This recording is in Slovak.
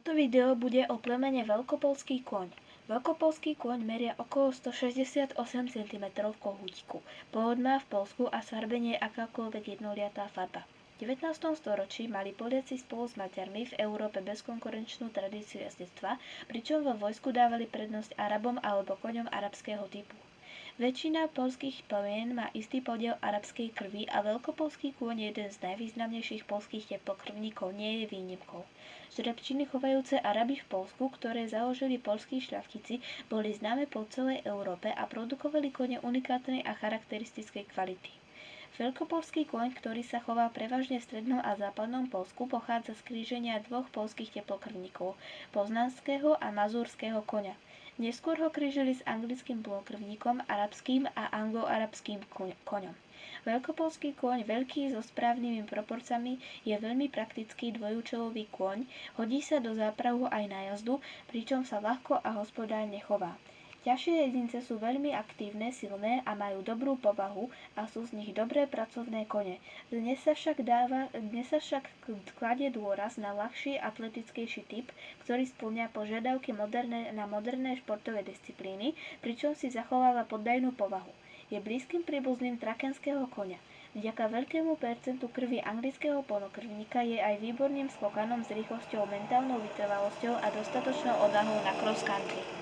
Toto video bude o plemene veľkopoľský kôň. Veľkopoľský kôň meria okolo 168 cm v kohútiku. Pôvod má v Poľsku a sfarbenie akákoľvek jednoliatá farba. V 19. storočí mali Poliaci spolu s Maďarmi v Európe bezkonkurenčnú tradíciu jazdectva, pričom vo vojsku dávali prednosť Arabom alebo koňom arabského typu. Väčšina poľských plemien má istý podiel arabskej krvi a veľkopoľský kôň je jeden z najvýznamnejších poľských teplokrvníkov, nie je výnimkou. Žrebčiny chovajúce Araby v Poľsku, ktoré založili poľskí šľachtici, boli známe po celej Európe a produkovali kone unikátnej a charakteristickej kvality. Veľkopoľský kôň, ktorý sa chová prevažne v strednom a západnom Poľsku, pochádza z kríženia dvoch poľských teplokrvníkov, poznanského a mazúrskeho koňa. Neskôr ho krížili s anglickým plnokrvníkom, arabským a anglo-arabským koňom. Veľkopoľský kôň, veľký so správnymi proporcami, je veľmi praktický dvojúčelový kôň, hodí sa do záprahu aj na jazdu, pričom sa ľahko a hospodárne chová. Ťažšie jedince sú veľmi aktívne, silné a majú dobrú povahu a sú z nich dobré pracovné kone. Dnes sa však kladie dôraz na ľahší atletickejší typ, ktorý spĺňa požiadavky na moderné športové disciplíny, pričom si zachováva poddajnú povahu. Je blízkym príbuzným trakenského koňa. Vďaka veľkému percentu krvi anglického plnokrvníka je aj výborným skokanom s rýchlosťou, mentálnou vytrvalosťou a dostatočnou odvahou na cross country.